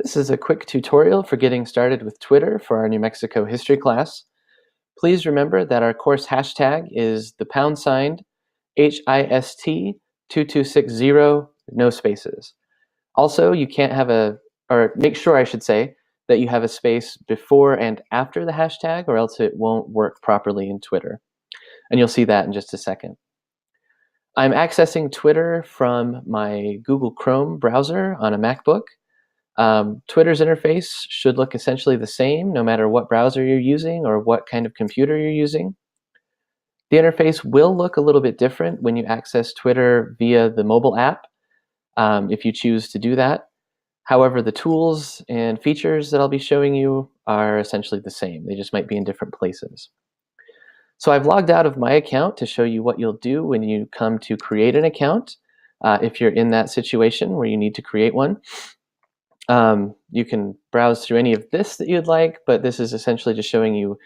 This is a quick tutorial for getting started with Twitter for our New Mexico history class. Please remember that our course hashtag is the #HIST2260, no spaces. Also, you can't have or make sure I should say, that you have a space before and after the hashtag or else it won't work properly in Twitter. And you'll see that in just a second. I'm accessing Twitter from my Google Chrome browser on a MacBook. Twitter's interface should look essentially the same no matter what browser you're using or what kind of computer you're using. The interface will look a little bit different when you access Twitter via the mobile app, if you choose to do that. However, the tools and features that I'll be showing you are essentially the same. They just might be in different places. So I've logged out of my account to show you what you'll do when you come to create an account, if you're in that situation where you need to create one. You can browse through any of this that you'd like, but this is essentially just showing you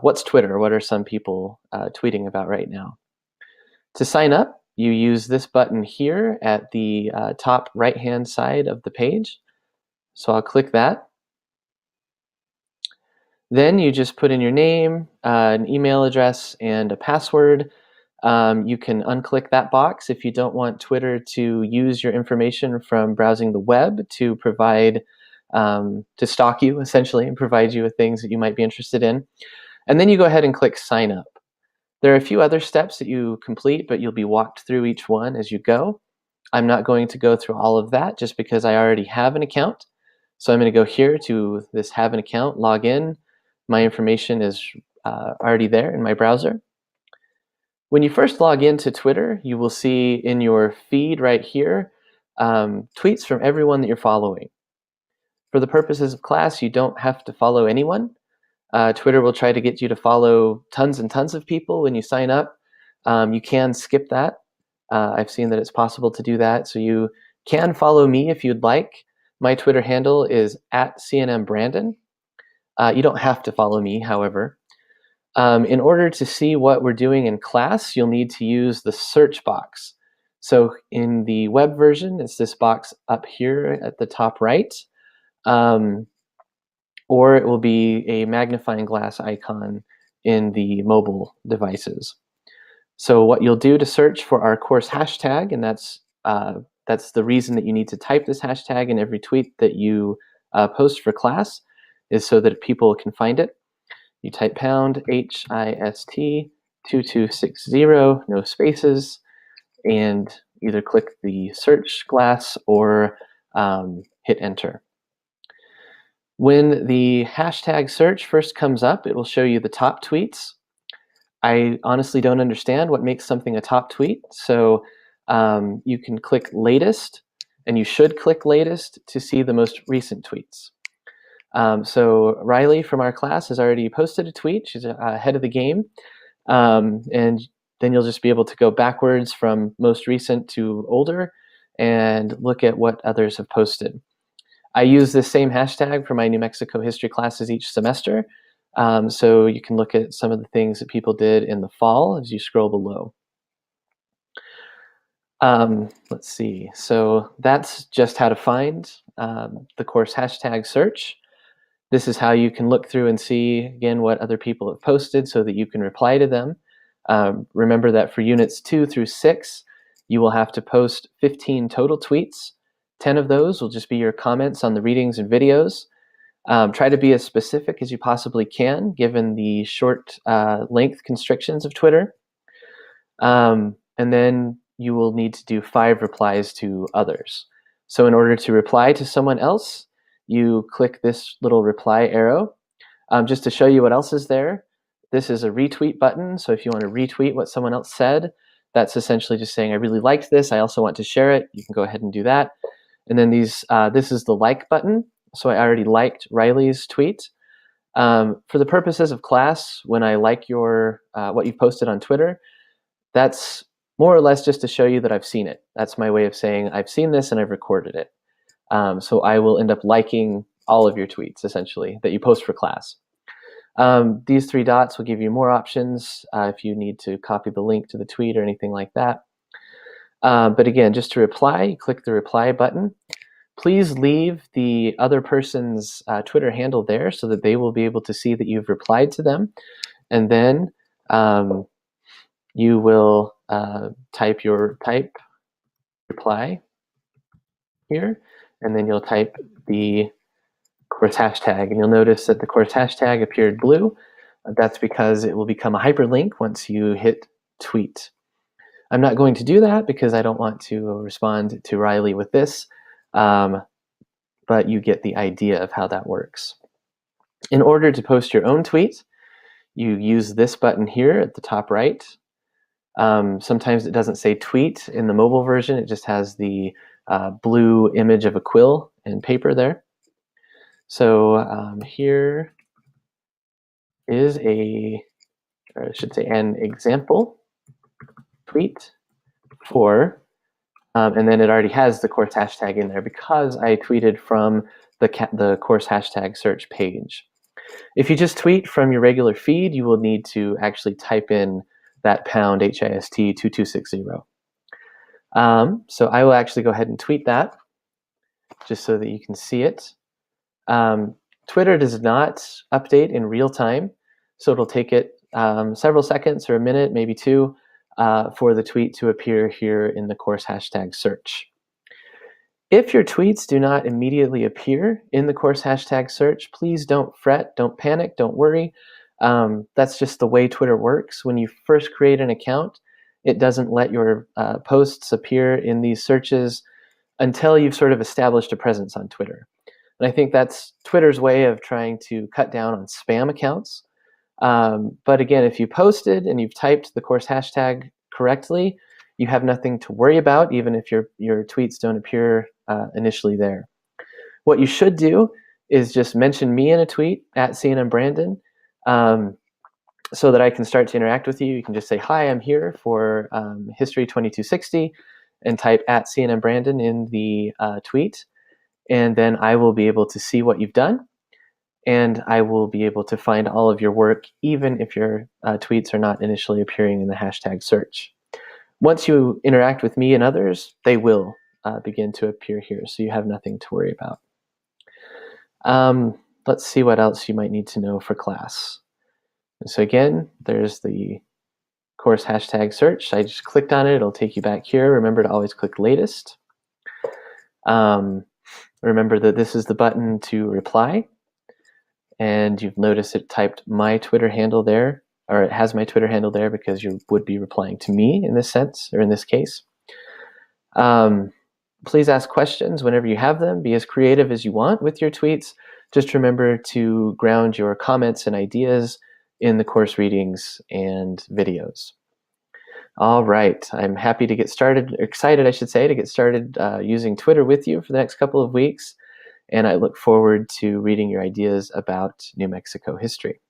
what's Twitter, what are some people tweeting about right now. To sign up, you use this button here at the top right-hand side of the page. So I'll click that. Then you just put in your name, an email address, and a password. You can unclick that box if you don't want Twitter to use your information from browsing the web to provide, to stalk you essentially and provide you with things that you might be interested in. And then you go ahead and click sign up. There are a few other steps that you complete, but you'll be walked through each one as you go. I'm not going to go through all of that just because I already have an account. So I'm going to go here to this have an account, log in. My information is already there in my browser. When you first log into Twitter, you will see in your feed right here tweets from everyone that you're following. For the purposes of class, you don't have to follow anyone. Twitter will try to get you to follow tons and tons of people when you sign up. You can skip that. I've seen that it's possible to do that. So you can follow me if you'd like. My Twitter handle is @CNMBrandon. You don't have to follow me, however. In order to see what we're doing in class, you'll need to use the search box. So in the web version, it's this box up here at the top right, or it will be a magnifying glass icon in the mobile devices. So what you'll do to search for our course hashtag, and that's the reason that you need to type this hashtag in every tweet that you post for class, is so that people can find it. You type #HIST2260, no spaces, and either click the search glass or hit enter. When the hashtag search first comes up, it will show you the top tweets. I honestly don't understand what makes something a top tweet, so you can click latest, and you should click latest to see the most recent tweets. So Riley from our class has already posted a tweet. She's ahead of the game. And then you'll just be able to go backwards from most recent to older and look at what others have posted. I use this same hashtag for my New Mexico history classes each semester. So you can look at some of the things that people did in the fall as you scroll below. Let's see. So that's just how to find the course hashtag search. This is how you can look through and see, again, what other people have posted so that you can reply to them. Remember that for units 2 through 6, you will have to post 15 total tweets. 10 of those will just be your comments on the readings and videos. Try to be as specific as you possibly can, given the short length constrictions of Twitter. And then you will need to do 5 replies to others. So in order to reply to someone else, you click this little reply arrow. Just to show you what else is there, this is a retweet button. So if you want to retweet what someone else said, that's essentially just saying, I really liked this, I also want to share it. You can go ahead and do that. And then this is the like button. So I already liked Riley's tweet. For the purposes of class, when I like your what you've posted on Twitter, that's more or less just to show you that I've seen it. That's my way of saying I've seen this and I've recorded it. So I will end up liking all of your tweets, essentially, that you post for class. These 3 dots will give you more options if you need to copy the link to the tweet or anything like that. But again, just to reply, you click the reply button. Please leave the other person's Twitter handle there so that they will be able to see that you've replied to them. And then you will type reply here, and then you'll type the course hashtag, and you'll notice that the course hashtag appeared blue. That's because it will become a hyperlink once you hit tweet. I'm not going to do that because I don't want to respond to Riley with this, but you get the idea of how that works. In order to post your own tweet, you use this button here at the top right. Sometimes it doesn't say tweet in the mobile version, it just has the blue image of a quill and paper there. So here is an example tweet for, and then it already has the course hashtag in there because I tweeted from the course hashtag search page. If you just tweet from your regular feed, you will need to actually type in that pound HIST 2260. So I will actually go ahead and tweet that just so that you can see it. Twitter does not update in real time, so it'll take it several seconds or a minute, maybe two, for the tweet to appear here in the course hashtag search. If your tweets do not immediately appear in the course hashtag search, please don't fret, don't panic, don't worry. That's just the way Twitter works. When you first create an account, it doesn't let your posts appear in these searches until you've sort of established a presence on Twitter. And I think that's Twitter's way of trying to cut down on spam accounts. But again, if you posted and you've typed the course hashtag correctly, you have nothing to worry about, even if your tweets don't appear initially there. What you should do is just mention me in a tweet at CNN Brandon, so that I can start to interact with you. You can just say, hi, I'm here for History 2260, and type at CNN Brandon in the tweet. And then I will be able to see what you've done, and I will be able to find all of your work, even if your tweets are not initially appearing in the hashtag search. Once you interact with me and others, they will begin to appear here, so you have nothing to worry about. Let's see what else you might need to know for class. And so again, there's the course hashtag search. I just clicked on it, it'll take you back here. Remember to always click latest. Remember that this is the button to reply, and you've noticed it typed my Twitter handle there, or it has my Twitter handle there because you would be replying to me in this sense, or in this case. Please ask questions whenever you have them. Be as creative as you want with your tweets. Just remember to ground your comments and ideas in the course readings and videos. All right, I'm happy to get started, excited I should say, to get started using Twitter with you for the next couple of weeks, and I look forward to reading your ideas about New Mexico history.